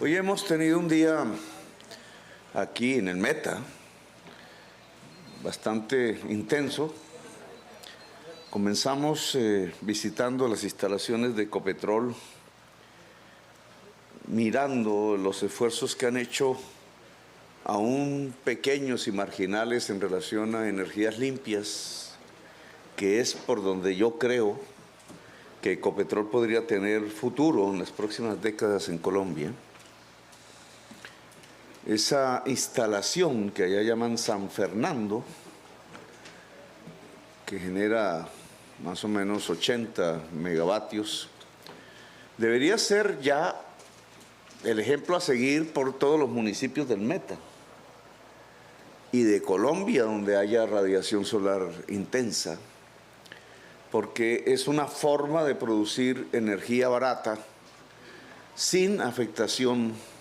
Hoy hemos tenido un día aquí en el Meta bastante intenso. Comenzamos visitando las instalaciones de Ecopetrol, mirando los esfuerzos que han hecho aún pequeños y marginales en relación a energías limpias, que es por donde yo creo que Ecopetrol podría tener futuro en las próximas décadas en Colombia. Esa instalación que allá llaman San Fernando, que genera más o menos 80 megavatios, debería ser ya el ejemplo a seguir por todos los municipios del Meta y de Colombia, donde haya radiación solar intensa, porque es una forma de producir energía barata sin afectación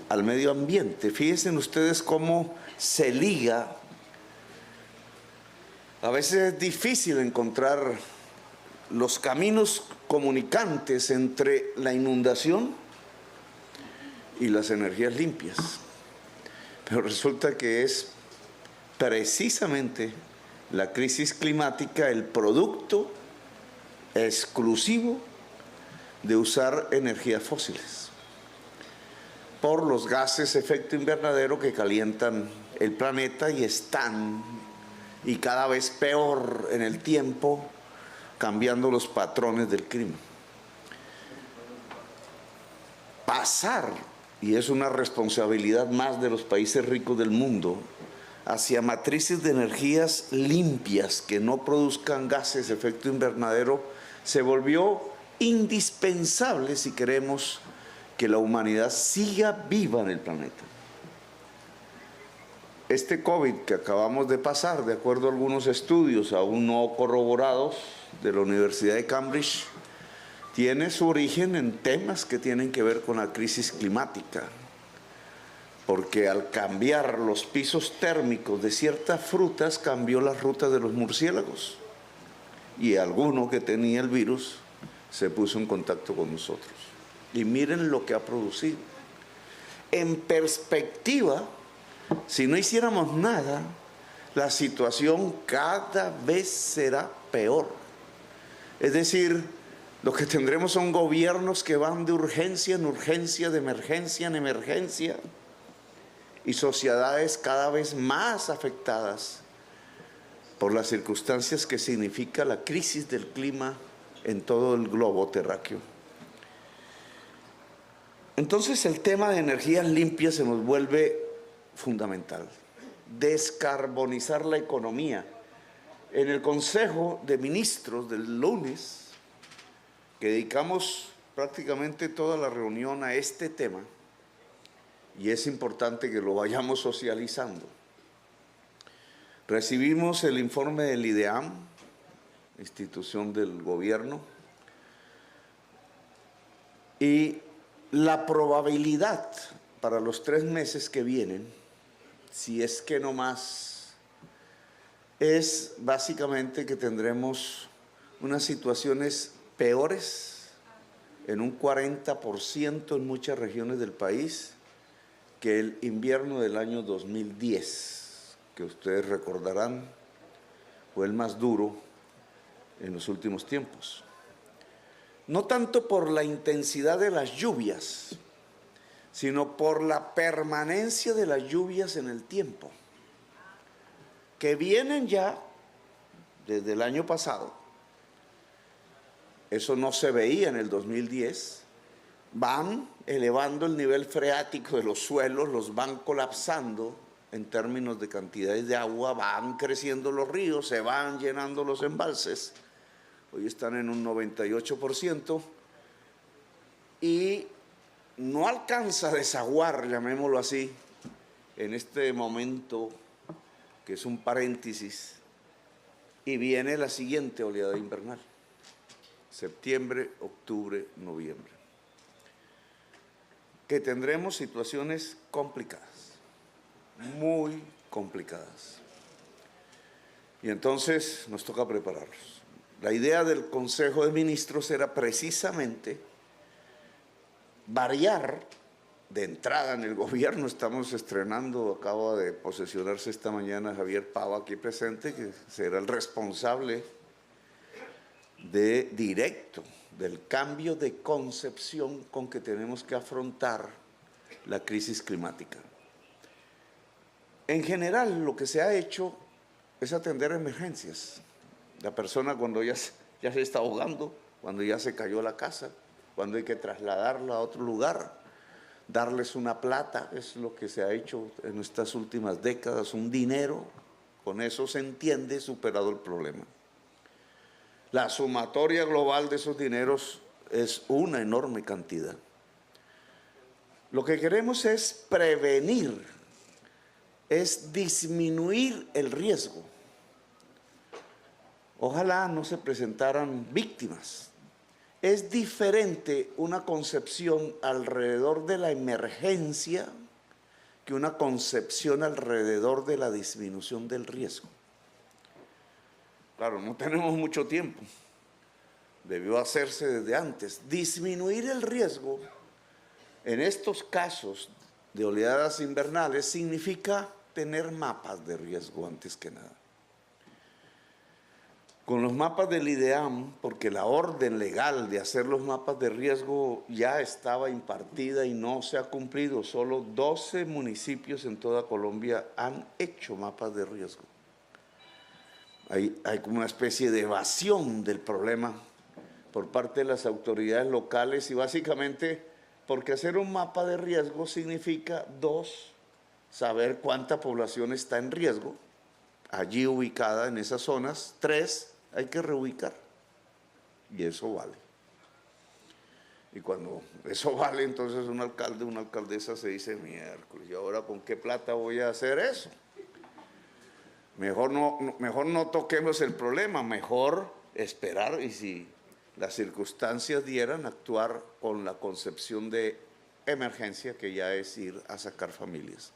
al medio ambiente. Fíjense ustedes cómo se liga. A veces es difícil encontrar los caminos comunicantes entre la inundación y las energías limpias. Pero resulta que es precisamente la crisis climática el producto exclusivo de usar energías fósiles por los gases efecto invernadero que calientan el planeta y están, y cada vez peor en el tiempo, cambiando los patrones del clima. Pasar, y es una responsabilidad más de los países ricos del mundo, hacia matrices de energías limpias que no produzcan gases de efecto invernadero, se volvió indispensable si queremos que la humanidad siga viva en el planeta. Este COVID que acabamos de pasar, de acuerdo a algunos estudios aún no corroborados de la Universidad de Cambridge, tiene su origen en temas que tienen que ver con la crisis climática, porque al cambiar los pisos térmicos de ciertas frutas, cambió las rutas de los murciélagos, y alguno que tenía el virus se puso en contacto con nosotros. Y miren lo que ha producido. En perspectiva, si no hiciéramos nada, la situación cada vez será peor. Es decir, lo que tendremos son gobiernos que van de urgencia en urgencia, de emergencia en emergencia, y sociedades cada vez más afectadas por las circunstancias que significa la crisis del clima en todo el globo terráqueo. Entonces el tema de energías limpias se nos vuelve fundamental. Descarbonizar la economía. En el Consejo de Ministros del lunes, que dedicamos prácticamente toda la reunión a este tema, y es importante que lo vayamos socializando, recibimos el informe del IDEAM, institución del gobierno, y la probabilidad para los 3 meses que vienen, si es que no más, es básicamente que tendremos unas situaciones peores en un 40% en muchas regiones del país que el invierno del año 2010, que ustedes recordarán fue el más duro en los últimos tiempos. No tanto por la intensidad de las lluvias, sino por la permanencia de las lluvias en el tiempo, que vienen ya desde el año pasado. Eso no se veía en el 2010. Van elevando el nivel freático de los suelos, los van colapsando en términos de cantidades de agua, van creciendo los ríos, se van llenando los embalses. Hoy están en un 98% y no alcanza a desaguar, llamémoslo así, en este momento que es un paréntesis, y viene la siguiente oleada invernal, septiembre, octubre, noviembre, que tendremos situaciones complicadas, muy complicadas, y entonces nos toca prepararnos. La idea del Consejo de Ministros era precisamente variar de entrada en el gobierno estamos estrenando, acaba de posesionarse esta mañana Javier Pava aquí presente, que será el responsable directo del cambio de concepción con que tenemos que afrontar la crisis climática. En general, lo que se ha hecho es atender emergencias. La persona cuando ya se está ahogando, cuando ya se cayó la casa, cuando hay que trasladarla a otro lugar, darles una plata, es lo que se ha hecho en estas últimas décadas, un dinero, con eso se entiende superado el problema. La sumatoria global de esos dineros es una enorme cantidad. Lo que queremos es prevenir, es disminuir el riesgo. Ojalá no se presentaran víctimas. Es diferente una concepción alrededor de la emergencia que una concepción alrededor de la disminución del riesgo. Claro, no tenemos mucho tiempo. Debió hacerse desde antes. Disminuir el riesgo en estos casos de oleadas invernales significa tener mapas de riesgo antes que nada. Con los mapas del IDEAM, porque la orden legal de hacer los mapas de riesgo ya estaba impartida y no se ha cumplido, solo 12 municipios en toda Colombia han hecho mapas de riesgo. Hay como una especie de evasión del problema por parte de las autoridades locales y básicamente porque hacer un mapa de riesgo significa, 2, saber cuánta población está en riesgo allí ubicada en esas zonas, 3, hay que reubicar y eso vale. Y cuando eso vale, entonces un alcalde, una alcaldesa se dice, miércoles, ¿y ahora con qué plata voy a hacer eso? Mejor no toquemos el problema, mejor esperar y si las circunstancias dieran, actuar con la concepción de emergencia que ya es ir a sacar familias.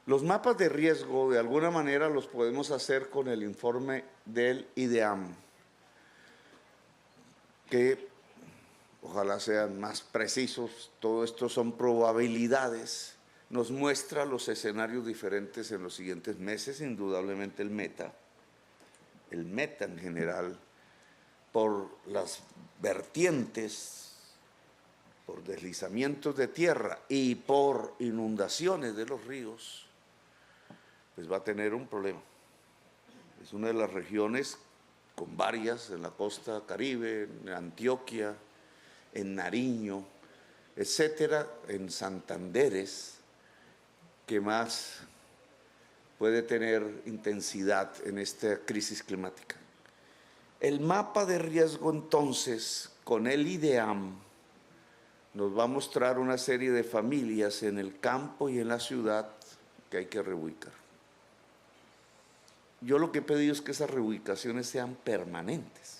Los mapas de riesgo de alguna manera los podemos hacer con el informe del IDEAM, que ojalá sean más precisos, todo esto son probabilidades. Nos muestra los escenarios diferentes en los siguientes meses, indudablemente el meta en general, por las vertientes, por deslizamientos de tierra y por inundaciones de los ríos, pues va a tener un problema. Es una de las regiones con varias en la costa Caribe, en Antioquia, en Nariño, etcétera, en Santanderes, que más puede tener intensidad en esta crisis climática. El mapa de riesgo entonces, con el IDEAM, nos va a mostrar una serie de familias en el campo y en la ciudad que hay que reubicar. Yo lo que he pedido es que esas reubicaciones sean permanentes.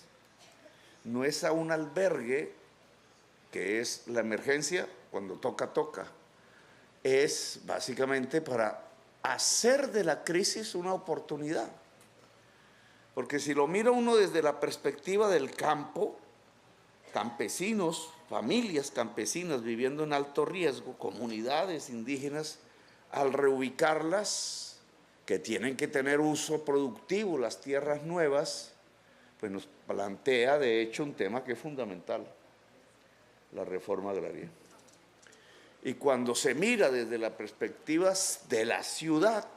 No es a un albergue, que es la emergencia, cuando toca, toca. Es básicamente para hacer de la crisis una oportunidad. Porque si lo mira uno desde la perspectiva del campo, campesinos, familias campesinas viviendo en alto riesgo, comunidades indígenas, al reubicarlas, que tienen que tener uso productivo, las tierras nuevas, pues nos plantea de hecho un tema que es fundamental, la reforma agraria. Y cuando se mira desde la perspectiva de la ciudad,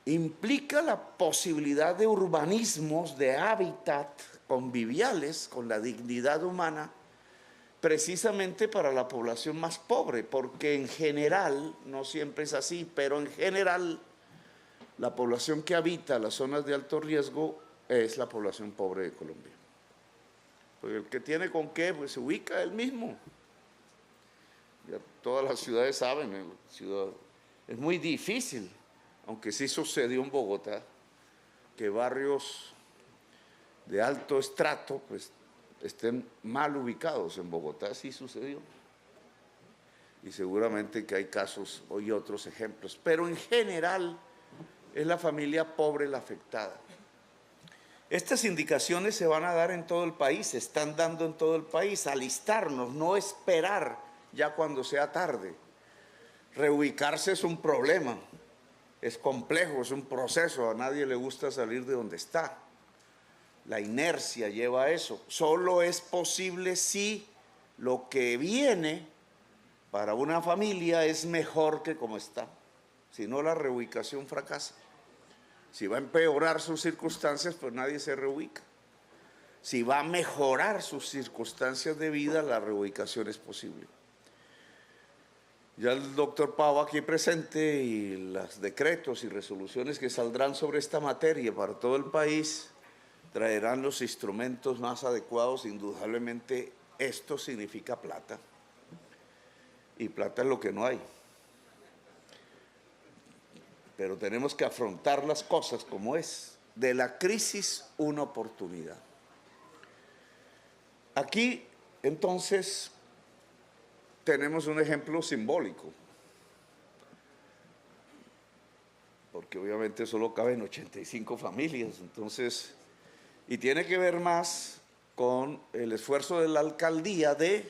implica la posibilidad de urbanismos, de hábitat conviviales con la dignidad humana, precisamente para la población más pobre, porque en general, no siempre es así, pero en general, la población que habita las zonas de alto riesgo es la población pobre de Colombia. Porque el que tiene con qué, pues se ubica él mismo. Ya todas las ciudades saben, es muy difícil, aunque sí sucedió en Bogotá, que barrios de alto estrato pues estén mal ubicados. En Bogotá sí sucedió. Y seguramente que hay casos y otros ejemplos, pero en general es la familia pobre la afectada. Estas indicaciones se van a dar en todo el país, se están dando en todo el país, alistarnos, no esperar ya cuando sea tarde. Reubicarse es un problema, es complejo, es un proceso, a nadie le gusta salir de donde está. La inercia lleva a eso. Solo es posible si lo que viene para una familia es mejor que como está. Si no, la reubicación fracasa. Si va a empeorar sus circunstancias, pues nadie se reubica. Si va a mejorar sus circunstancias de vida, la reubicación es posible. Ya el doctor Pau aquí presente y los decretos y resoluciones que saldrán sobre esta materia para todo el país traerán los instrumentos más adecuados. Indudablemente esto significa plata, y plata es lo que no hay. Pero tenemos que afrontar las cosas como es. De la crisis, una oportunidad. Aquí, entonces, tenemos un ejemplo simbólico, porque obviamente solo caben 85 familias, entonces, y tiene que ver más con el esfuerzo de la alcaldía de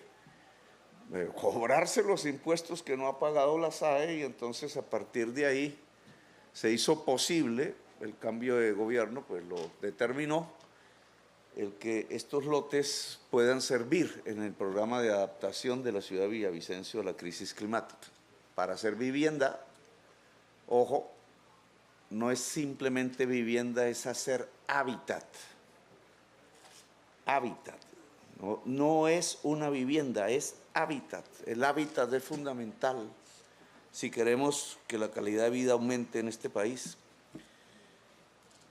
cobrarse los impuestos que no ha pagado la SAE, y entonces a partir de ahí se hizo posible, el cambio de gobierno pues lo determinó, el que estos lotes puedan servir en el programa de adaptación de la ciudad de Villavicencio a la crisis climática. Para hacer vivienda, ojo, no es simplemente vivienda, es hacer hábitat. Hábitat. No es una vivienda, es hábitat. El hábitat es fundamental si queremos que la calidad de vida aumente en este país.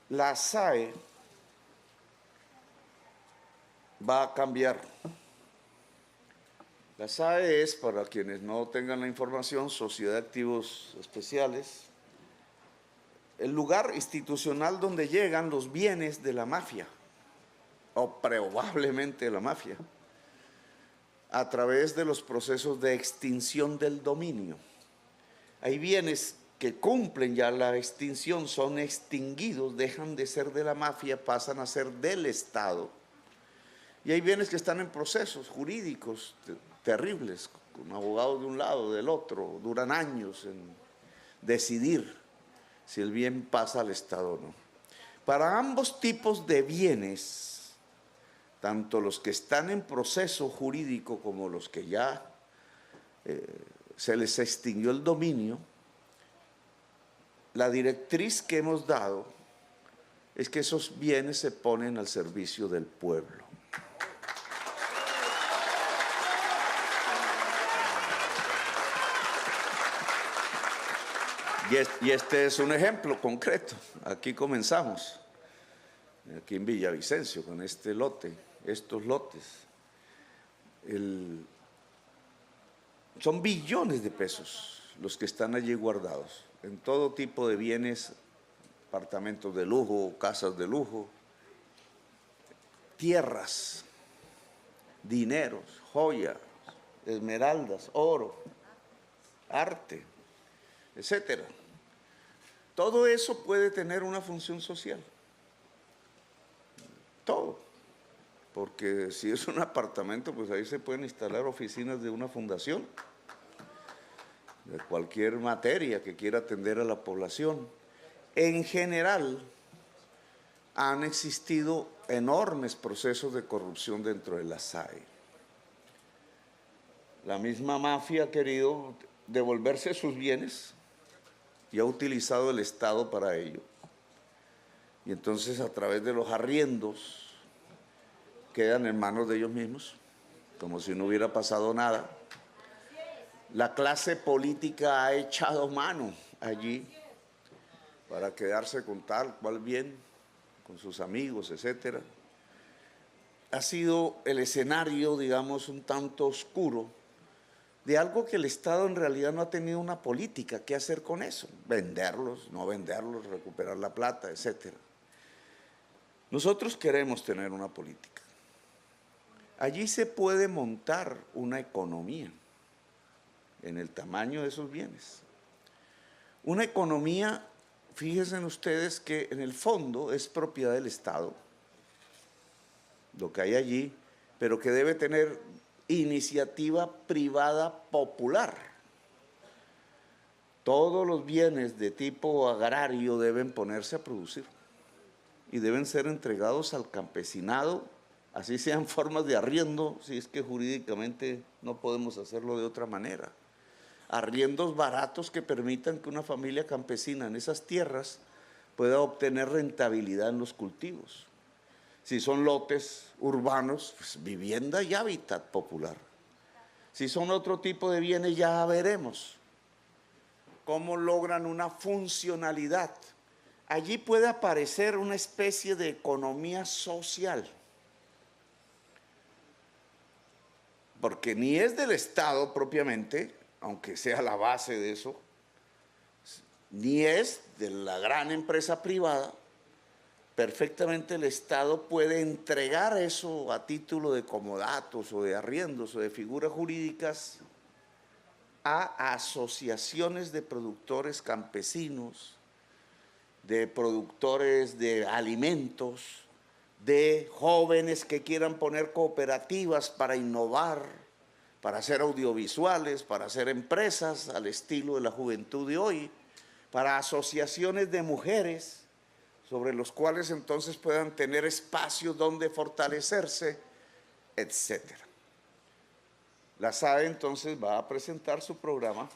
La SAE va a cambiar. La SAE es, para quienes no tengan la información, Sociedad de Activos Especiales, el lugar institucional donde llegan los bienes de la mafia, o probablemente de la mafia, a través de los procesos de extinción del dominio. Hay bienes que cumplen ya la extinción, son extinguidos, dejan de ser de la mafia, pasan a ser del Estado. Y hay bienes que están en procesos jurídicos terribles, con abogados de un lado, del otro, duran años en decidir si el bien pasa al Estado o no. Para ambos tipos de bienes, tanto los que están en proceso jurídico como los que ya se les extinguió el dominio, la directriz que hemos dado es que esos bienes se ponen al servicio del pueblo. Y este es un ejemplo concreto. Aquí comenzamos, aquí en Villavicencio, con este lote, estos lotes. Son billones de pesos los que están allí guardados, en todo tipo de bienes, apartamentos de lujo, casas de lujo, tierras, dineros, joyas, esmeraldas, oro, arte, etcétera. Todo eso puede tener una función social. Todo. Porque si es un apartamento, pues ahí se pueden instalar oficinas de una fundación, de cualquier materia que quiera atender a la población. En general, han existido enormes procesos de corrupción dentro de la SAE. La misma mafia ha querido devolverse sus bienes y ha utilizado el Estado para ello. Y entonces, a través de los arriendos, quedan en manos de ellos mismos, como si no hubiera pasado nada. La clase política ha echado mano allí para quedarse con tal cual bien, con sus amigos, etcétera. Ha sido el escenario, digamos, un tanto oscuro de algo que el Estado en realidad no ha tenido una política. ¿Qué hacer con eso? Venderlos, no venderlos, recuperar la plata, etcétera. Nosotros queremos tener una política. Allí se puede montar una economía en el tamaño de esos bienes. Una economía, fíjense ustedes que en el fondo es propiedad del Estado, lo que hay allí, pero que debe tener iniciativa privada popular. Todos los bienes de tipo agrario deben ponerse a producir y deben ser entregados al campesinado, así sean formas de arriendo, si es que jurídicamente no podemos hacerlo de otra manera. Arriendos baratos que permitan que una familia campesina en esas tierras pueda obtener rentabilidad en los cultivos. Si son lotes urbanos, pues vivienda y hábitat popular. Si son otro tipo de bienes, ya veremos cómo logran una funcionalidad. Allí puede aparecer una especie de economía social, porque ni es del Estado propiamente, aunque sea la base de eso, ni es de la gran empresa privada. Perfectamente el Estado puede entregar eso a título de comodatos o de arriendos o de figuras jurídicas a asociaciones de productores campesinos, de productores de alimentos, de jóvenes que quieran poner cooperativas para innovar, para hacer audiovisuales, para hacer empresas al estilo de la juventud de hoy, para asociaciones de mujeres, sobre los cuales entonces puedan tener espacios donde fortalecerse, etcétera. La SAE entonces va a presentar su programa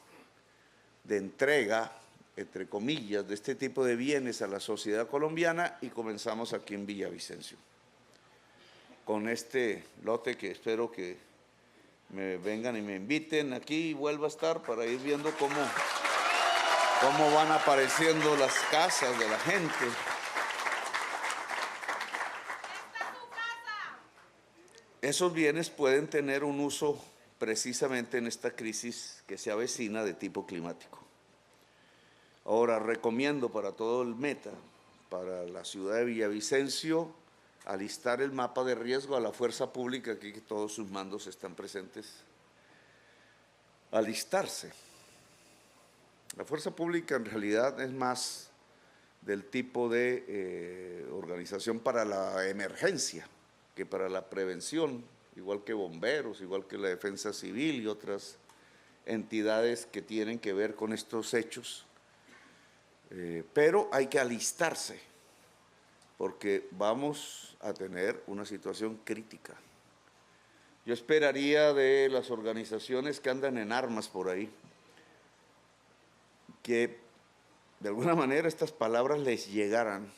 de entrega, entre comillas, de este tipo de bienes a la sociedad colombiana y comenzamos aquí en Villavicencio. Con este lote que espero que me vengan y me inviten aquí y vuelva a estar para ir viendo cómo van apareciendo las casas de la gente. Esos bienes pueden tener un uso precisamente en esta crisis que se avecina de tipo climático. Ahora, recomiendo para todo el Meta, para la ciudad de Villavicencio, alistar el mapa de riesgo a la fuerza pública, aquí que todos sus mandos están presentes, alistarse. La fuerza pública en realidad es más del tipo de organización para la emergencia que para la prevención, igual que bomberos, igual que la defensa civil y otras entidades que tienen que ver con estos hechos. Pero hay que alistarse, porque vamos a tener una situación crítica. Yo esperaría de las organizaciones que andan en armas por ahí, que de alguna manera estas palabras les llegaran,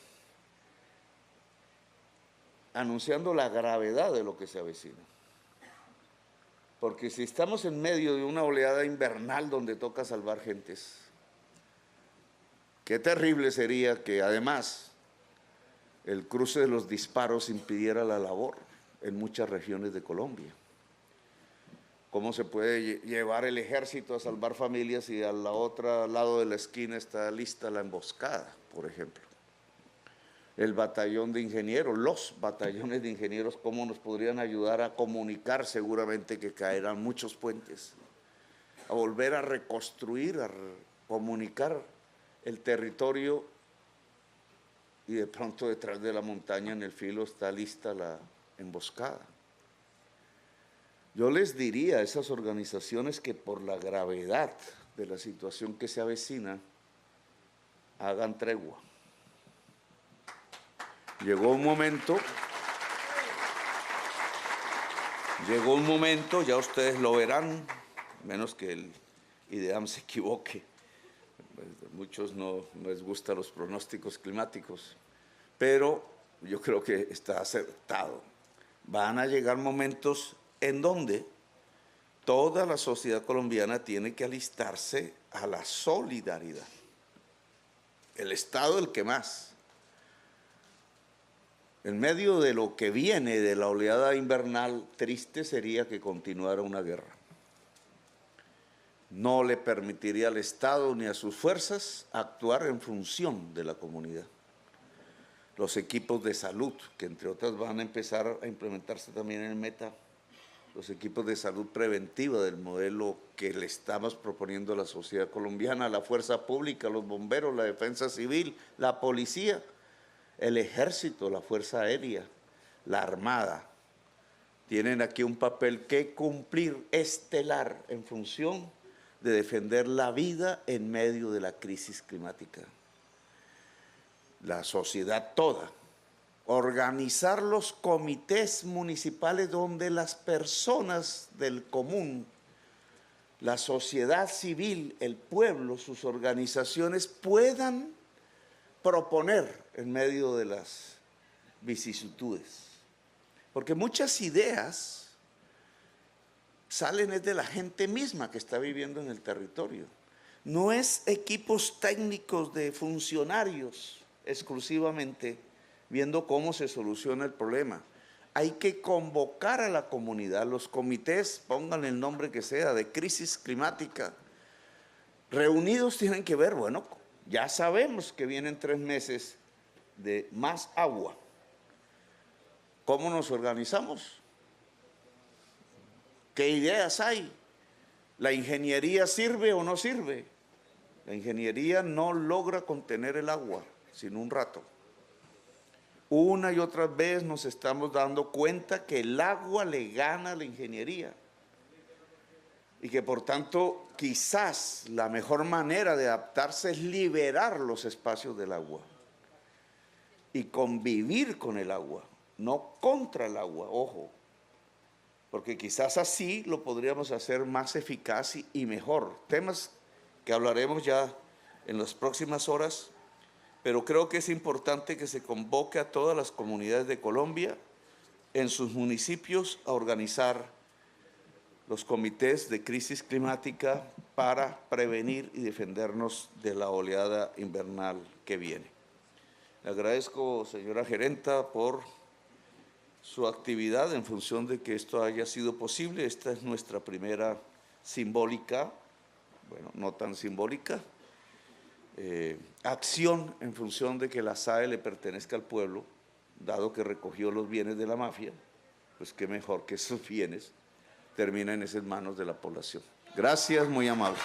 anunciando la gravedad de lo que se avecina. Porque si estamos en medio de una oleada invernal donde toca salvar gentes, qué terrible sería que además el cruce de los disparos impidiera la labor en muchas regiones de Colombia. ¿Cómo se puede llevar el ejército a salvar familias si al otro lado de la esquina está lista la emboscada, por ejemplo? El batallón de ingenieros, los batallones de ingenieros, ¿cómo nos podrían ayudar a comunicar? Seguramente que caerán muchos puentes, a volver a reconstruir, a comunicar el territorio, y de pronto detrás de la montaña en el filo está lista la emboscada. Yo les diría a esas organizaciones que por la gravedad de la situación que se avecina, hagan tregua. Llegó un momento, ya ustedes lo verán, menos que el IDEAM se equivoque. Pues a muchos no les gustan los pronósticos climáticos, pero yo creo que está acertado. Van a llegar momentos en donde toda la sociedad colombiana tiene que alistarse a la solidaridad. El Estado el que más. En medio de lo que viene de la oleada invernal, triste sería que continuara una guerra. No le permitiría al Estado ni a sus fuerzas actuar en función de la comunidad. Los equipos de salud, que entre otras van a empezar a implementarse también en el Meta, los equipos de salud preventiva del modelo que le estamos proponiendo a la sociedad colombiana, la fuerza pública, los bomberos, la defensa civil, la policía, el ejército, la fuerza aérea, la armada, tienen aquí un papel que cumplir estelar en función de defender la vida en medio de la crisis climática. La sociedad toda, organizar los comités municipales donde las personas del común, la sociedad civil, el pueblo, sus organizaciones puedan proponer en medio de las vicisitudes. Porque muchas ideas salen de la gente misma que está viviendo en el territorio. No es equipos técnicos de funcionarios exclusivamente viendo cómo se soluciona el problema. Hay que convocar a la comunidad, los comités, pongan el nombre que sea, de crisis climática. Reunidos tienen que ver, bueno, ya sabemos que vienen 3 meses de más agua. ¿Cómo nos organizamos? ¿Qué ideas hay? ¿La ingeniería sirve o no sirve? La ingeniería no logra contener el agua, sino un rato. Una y otra vez nos estamos dando cuenta que el agua le gana a la ingeniería y que por tanto quizás la mejor manera de adaptarse es liberar los espacios del agua y convivir con el agua, no contra el agua, ojo, porque quizás así lo podríamos hacer más eficaz y mejor. Temas que hablaremos ya en las próximas horas, pero creo que es importante que se convoque a todas las comunidades de Colombia en sus municipios a organizar los comités de crisis climática para prevenir y defendernos de la oleada invernal que viene. Le agradezco, señora gerenta, por su actividad en función de que esto haya sido posible. Esta es nuestra primera simbólica, bueno, no tan simbólica, acción en función de que la SAE le pertenezca al pueblo, dado que recogió los bienes de la mafia, pues qué mejor que esos bienes terminen en manos de la población. Gracias, muy amable.